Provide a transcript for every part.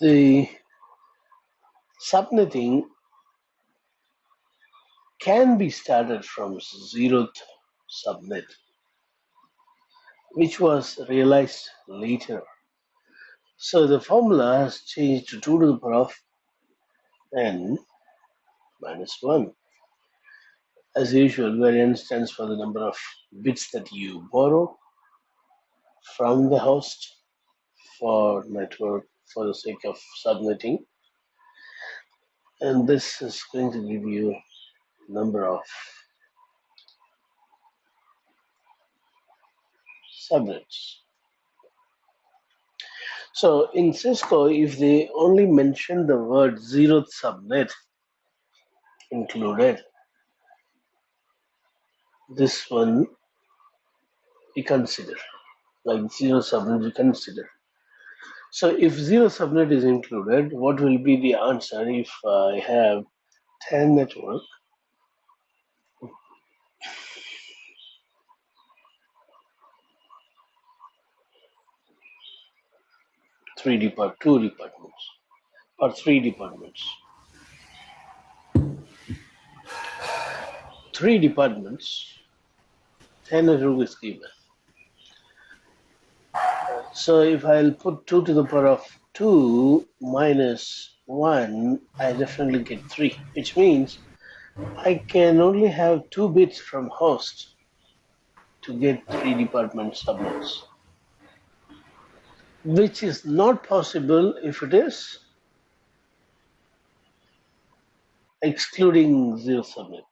The subnetting can be started from 0th subnet, which was realized later. So the formula has changed to 2 to the power of n minus 1. As usual, where n stands for the number of bits that you borrow from the host for network for the sake of subnetting. And this is going to give you number of subnets. So in Cisco, if they only mention the word 0th subnet included, this one we consider, like 0 subnet we consider. So if 0 subnet is included, what will be the answer if I have 10 network? Two departments or 3 departments. 3 departments, 10 network is given. So if I'll put 2 to the power of 2 minus 1, I definitely get 3, which means I can only have 2 bits from host to get 3 department subnets, which is not possible if it is excluding 0 subnet.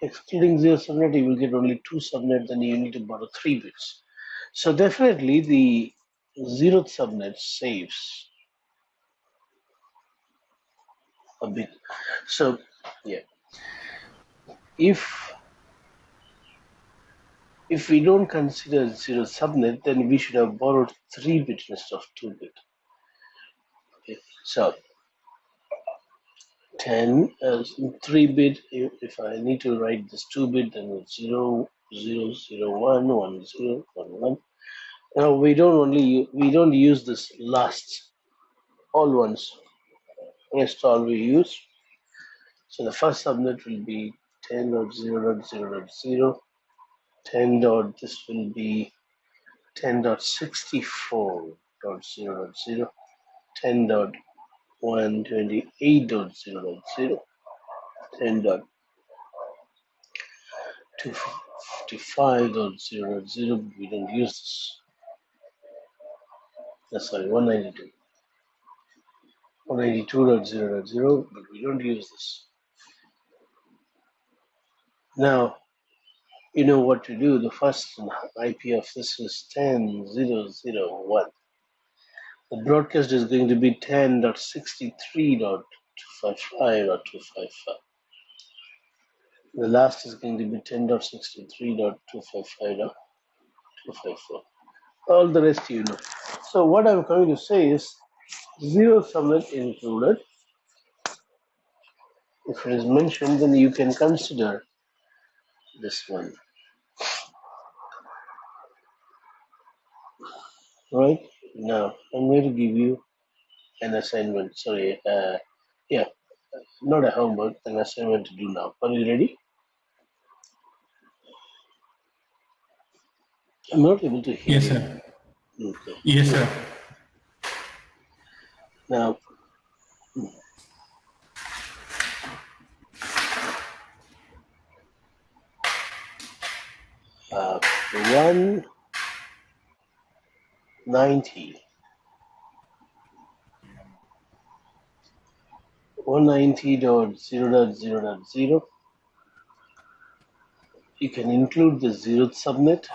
Excluding 0 subnet, you will get only 2 subnet, then you need to borrow 3 bits. So definitely the 0th subnet saves a bit. So yeah, if we don't consider 0 subnet, then we should have borrowed 3 bits instead of 2 bit. Okay. So 10 as 3 bit. If I need to write this 2 bit, then it's 0 0 0 1 1 0 1 1. Now we don't use this last all ones. Rest all we use. So the first subnet will be 10.0.0.0. 10 dot, this will be 10.64.0.0. 10.128.0.0. 10.255.0.0. We don't use this. That's sorry, 192. 192.0.0, but we don't use this. Now, you know what to do. The first IP of this is 10.0.0.1. The broadcast is going to be 10.63.255.255. The last is going to be 10.63.255.254. All the rest you know. So what I'm going to say is 0 subnet included. If it is mentioned, then you can consider this one. Right? Now, I'm going to give you an assignment. Sorry, not a homework, an assignment to do now. Are you ready? I'm not able to hear Yes, you. sir. Okay. Yes, sir. Now, uh, 190. 190.0.0.0. You can include the 0th subnet.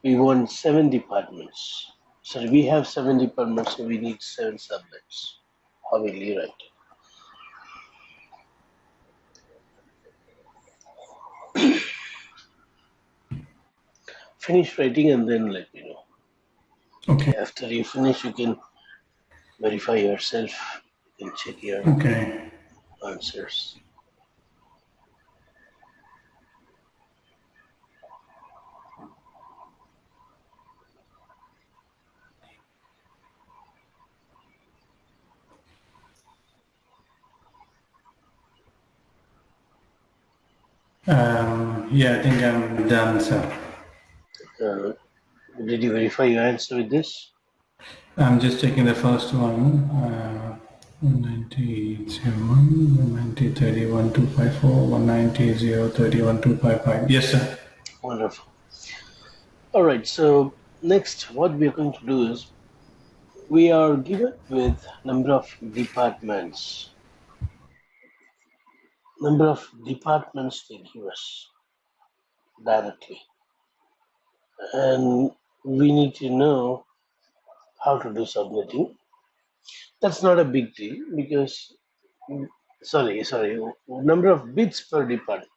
We want 7 departments. So we have 7 departments, so we need 7 subnets. How will you write? Finish writing and then let me know. Okay. After you finish, you can verify yourself. You can check your Okay. answers. Yeah, I think I'm done, sir. Uh, did you verify your answer with this? I'm just checking the first one. 190.01, 190.31.254, 190.031.255. Yes, sir. Wonderful. All right. So next, what we are going to do is we are given with number of departments. Number of departments they give us directly, and we need to know how to do subnetting. That's not a big deal because sorry, number of bits per department,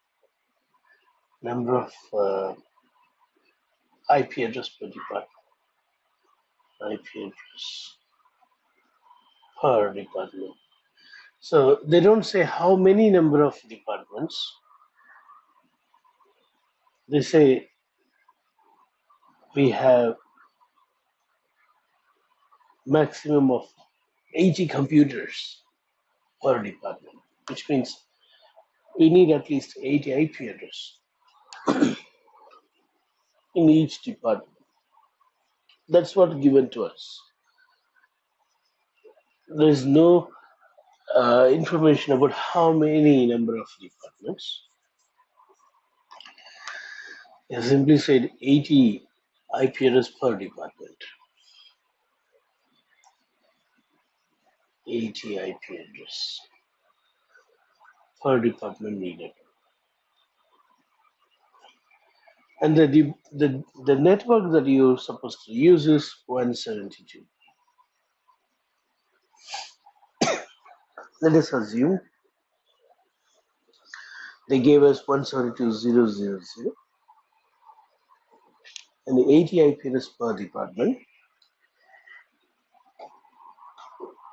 number of IP address per department, IP address per department. So they don't say how many number of departments. They say we have maximum of 80 computers per department, which means we need at least 80 IP address in each department. That's what given to us. There is no information about how many number of departments. They simply said 80 IP address per department. 80 IP address per department needed. And the network that you're supposed to use is 172. Let us assume they gave us 172.0.0.0 and the 80 IP address per department.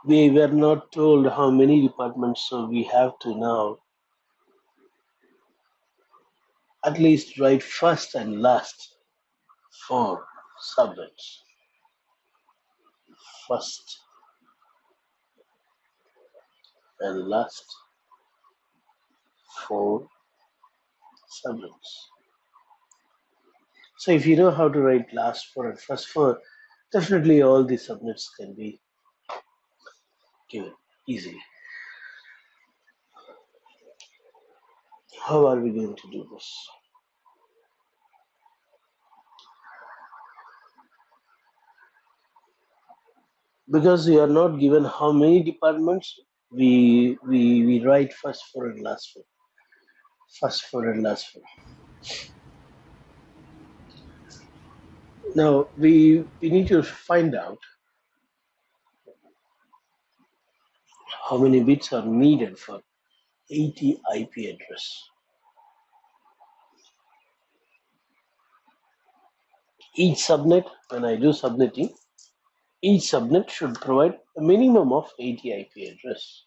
We were not told how many departments, so we have to now at least write first and last four subnets. First and last four subnets. So if you know how to write last four and first four, definitely all the subnets can be given easily. How are we going to do this? Because we are not given how many departments, we write first four and last four. First four and last four. Now we need to find out how many bits are needed for 80 IP address. Each subnet, when I do subnetting, each subnet should provide a minimum of 80 IP address.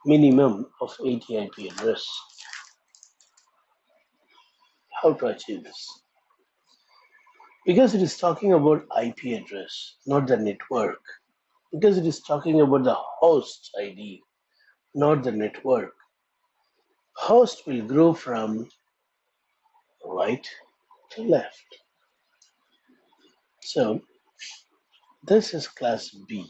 Minimum of 80 IP address. How to achieve this? Because it is talking about IP address, not the network. Because it is talking about the host ID, not the network. Host will grow from right to left. So this is class B,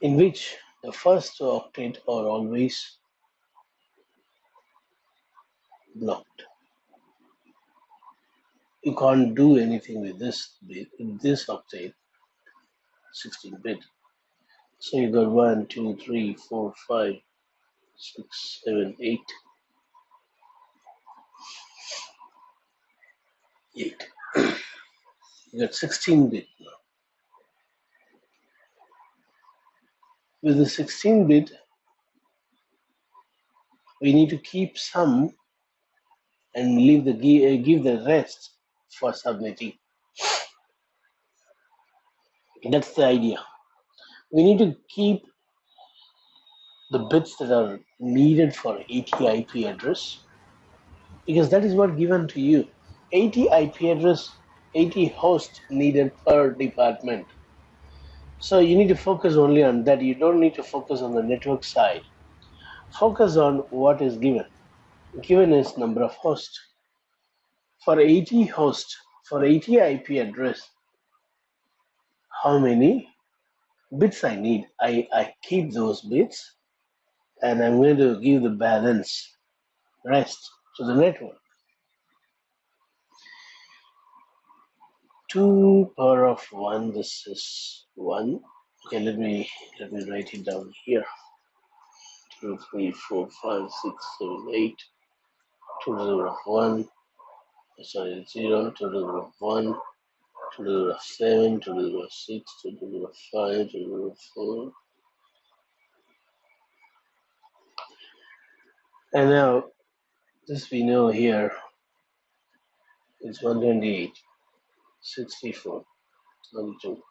in which the first octet are always blocked. You can't do anything with this bit, this octet, 16-bit. So you got 1, 2, 3, 4, 5, 6, 7, 8. 8. You got 16-bit now. With the 16-bit, we need to keep some and leave the give the rest for subnetting. That's the idea. We need to keep the bits that are needed for 80 IP address because that is what given to you. 80 IP address, 80 hosts needed per department. So you need to focus only on that. You don't need to focus on the network side. Focus on what is given. Given is number of hosts. For 80 hosts, for 80 IP address, how many bits I need? I keep those bits and I'm going to give the balance rest to the network. 2 power of 1, this is 1. Okay, let me write it down here. 2, 3, 4, 5, 6, 7, 8. 2 to the power of 1. Sorry, 0, 2 to the power of 1. 2 to the power of 7, 2 to the power of 6, 2 to the power of 5, 2 to the power of 4. And now, this we know here is 128, 64, 22,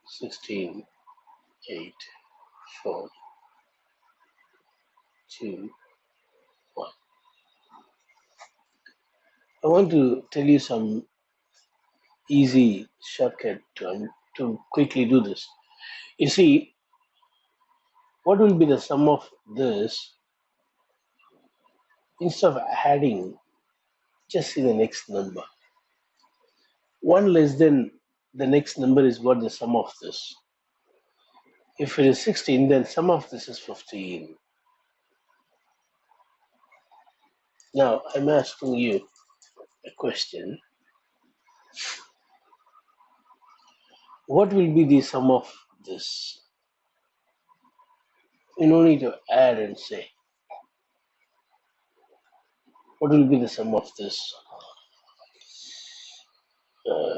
16, 8, 4, 2, 1. I want to tell you some easy shortcut to quickly do this. You see, what will be the sum of this? Instead of adding, just see the next number. 1 less than the next number is what the sum of this. If it is 16, then sum of this is 15. Now, I'm asking you a question. What will be the sum of this? You don't need to add and say. What will be the sum of this?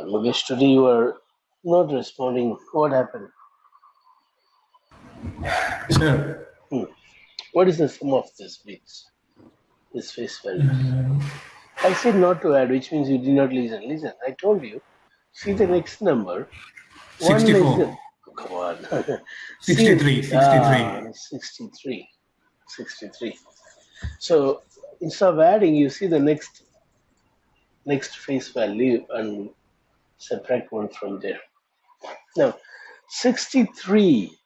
Mukesh, today you are not responding. What happened? Sir, What is the sum of this bits? This face value. I said not to add, which means you did not listen. Listen, I told you. See the next number. 1 less than. 64, Oh, come on. See, 63, 63. 63. 63. So instead of adding, you see the next face value and subtract 1 from there. Now, 63,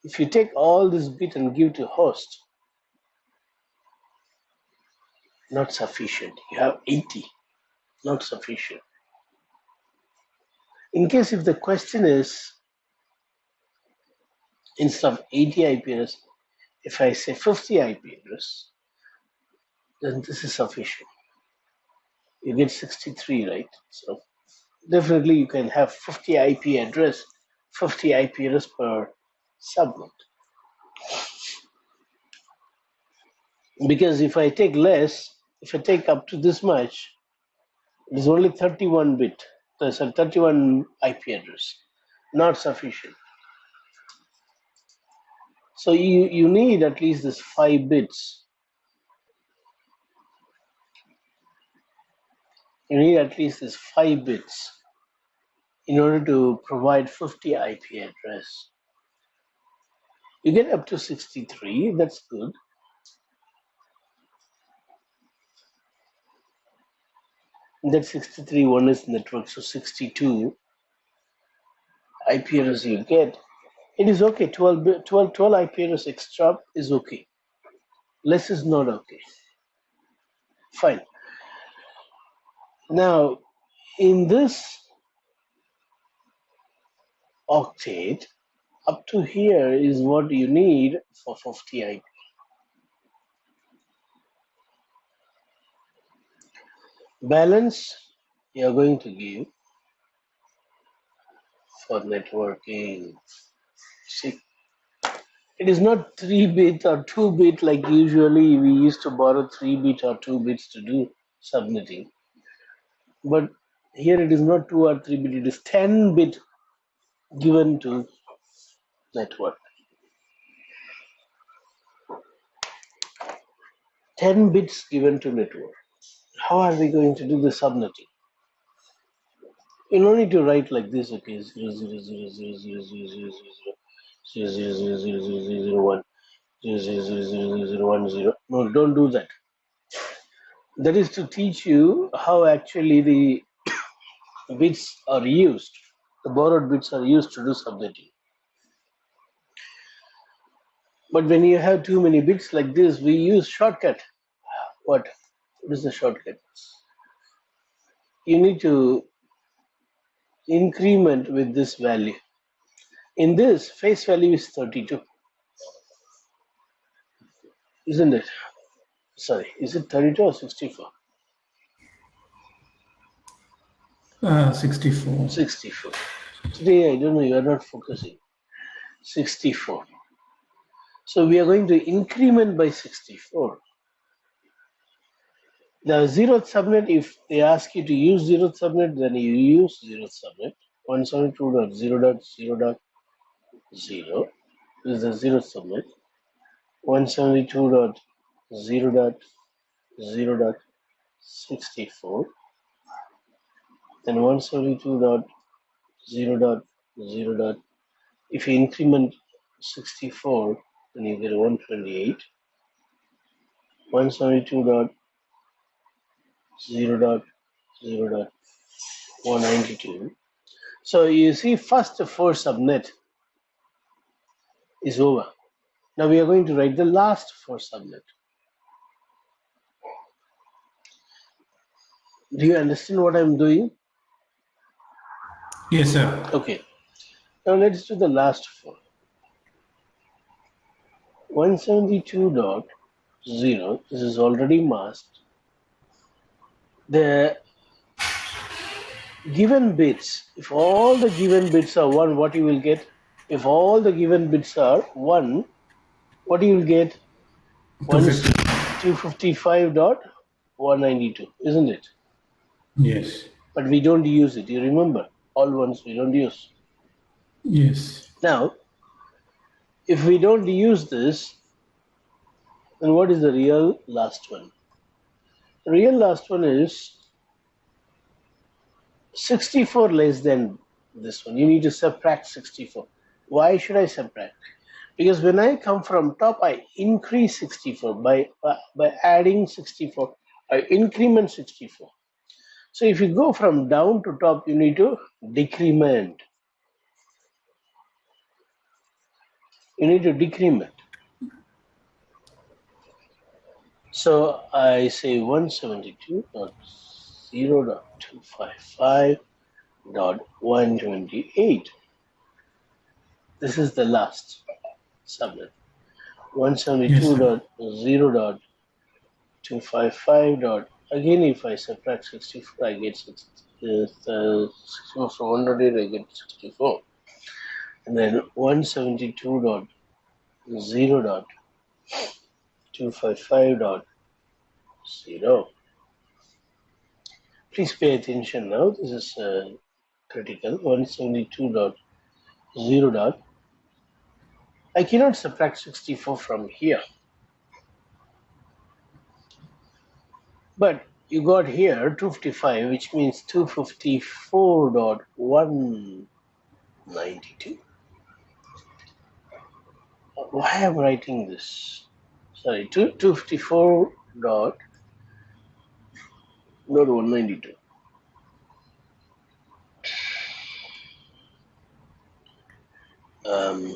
if you take all this bit and give to host, not sufficient. You have 80, not sufficient. In case if the question is, instead of 80 IP address, if I say 50 IP address, then this is sufficient. You get 63, right? So definitely you can have 50 IP address, 50 IP address per subnet. Because if I take less, if I take up to this much, it is only 31 bit. There's a 31 IP address, not sufficient. So you need at least this 5 bits. You need at least this 5 bits in order to provide 50 IP address. You get up to 63, that's good. That 63 one is network, so 62 IP address you get. It is okay, 12 IP address extra is okay. Less is not okay. Fine. Now, in this octet, up to here is what you need for 50 IP. Balance you are going to give for networking. See, it is not 3 bit or 2 bit like usually we used to borrow 3 bit or 2 bits to do subnetting. But here it is not 2 or 3 bit, it is 10 bit given to network. 10 bits given to network. How are we going to do the subnetting? You don't need to write like this, okay, 0, 0, 0, 0, 0, 0, 0, 0, 0, 0, 0, 0, 0, 0, 0, 1, 0, 0, 0, 0, 0, 1, 0. No, don't do that. That is to teach you how actually the bits are used. The borrowed bits are used to do subnetting. But when you have too many bits like this, we use shortcut. What is the shortcut? You need to increment with this value. In this, face value is 32, isn't it? Sorry, is it 32 or 64? 64. 64. Today, I don't know, you are not focusing. 64. So we are going to increment by 64. The zeroth subnet, if they ask you to use zeroth subnet, then you use zeroth subnet. 172.0.0.0 is the zeroth subnet. 172.0.0.64. Then 172.0.0. If you increment 64, then you get 128. 172.0.0.192. So you see, first 4 subnet is over. Now we are going to write the last 4 subnet. Do you understand what I'm doing? Yes, sir. Okay. Now let's do the last 4. 172.0, this is already masked. The given bits, if all the given bits are 1, what you will get? If all the given bits are 1, what you will get? 255.192, isn't it? Yes. But we don't use it, you remember? All ones we don't use. Yes. Now, if we don't use this, then what is the real last one? The real last one is 64 less than this one. You need to subtract 64. Why should I subtract? Because when I come from top, I increase 64 by adding 64. I increment 64. So if you go from down to top, you need to decrement. You need to decrement. So I say 172.0.255.128. This is the last subnet. 172.0.255. Again, if I subtract 64, I get 64 from 108, I get 64. And then 172.0.255.0. Please pay attention now. This is critical. 172.0. I cannot subtract 64 from here. But you got here 255, which means 254.192. Why am I writing this? Sorry, 254.192. Um,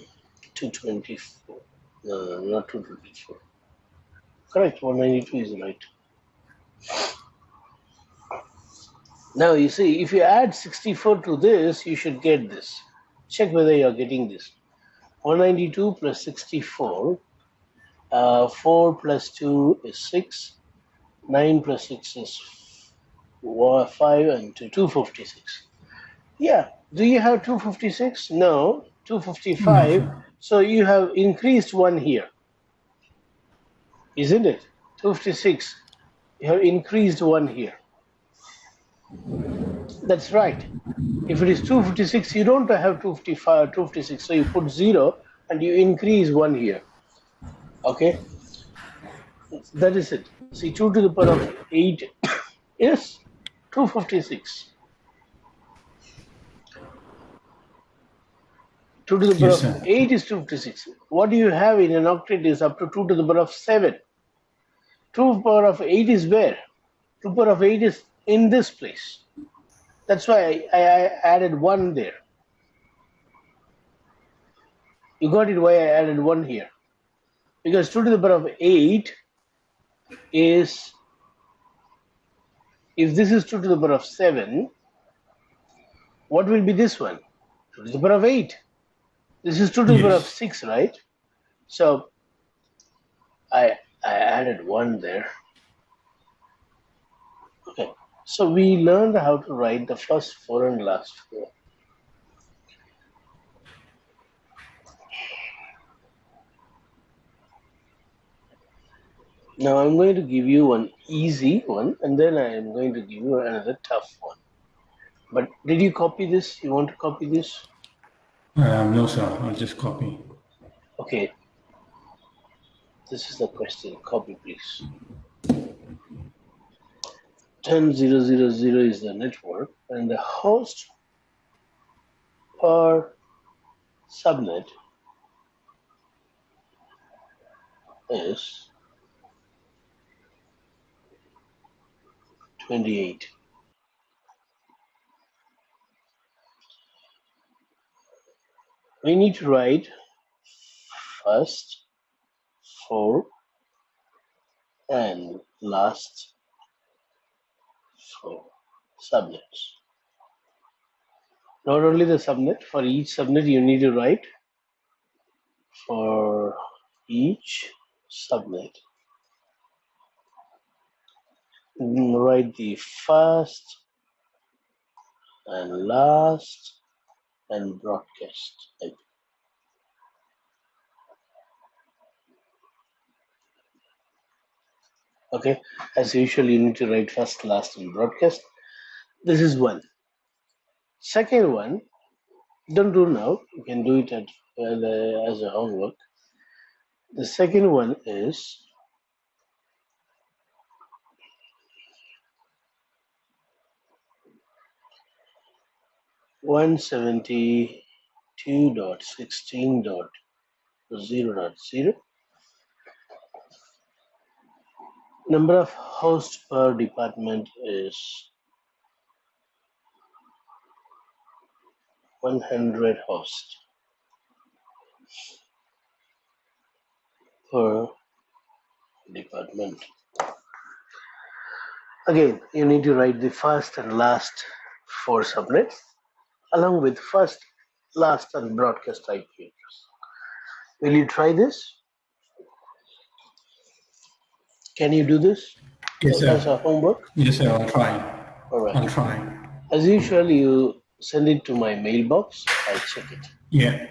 224. No, not 224. Correct, 192 is right. Now you see, if you add 64 to this, you should get this. Check whether you are getting this. 192 plus 64, 4 plus 2 is 6, 9 plus 6 is 5, and 256. Yeah, do you have 256? No, 255. No. So you have increased 1 here, isn't it? 256. You have increased 1 here. That's right. If it is 256, you don't have 255 or 256. So you put 0 and you increase 1 here. Okay? That is it. See, 2 to the power of 8 is 256. 2 to the power Yes, of sir. 8 is 256. What do you have in an octet is up to 2 to the power of 7. 2 to the power of 8 is where? 2 to the power of 8 is in this place. That's why I added 1 there. You got it why I added 1 here. Because 2 to the power of 8 is, if this is 2 to the power of 7, what will be this one? 2 to the power of 8. This is 2 to the power of Yes. 6, right? So I added 1 there. Okay. So we learned how to write the first 4 and last 4. Now I'm going to give you one easy one, and then I am going to give you another tough one. But did you copy this? You want to copy this? No, sir. I'll just copy. Okay. This is the question. Copy, please. 10.0.0.0 is the network, and the host per subnet is 28. We need to write first 4 and last 4 subnets. Not only the subnet, for each subnet you need to write for each subnet. Write the first and last and broadcast IP. Okay, as usual, you need to write first, last, and broadcast. This is one. Second one, don't do now. You can do it as a homework. The second one is 172.16.0.0. Number of hosts per department is 100 hosts per department. Again, you need to write the first and last 4 subnets along with first, last, and broadcast IP address. Will you try this? Can you do this Yes, as a sir. homework? Yes, sir. I'll try. All right. I'll try. As usual, you send it to my mailbox. I'll check it. Yeah.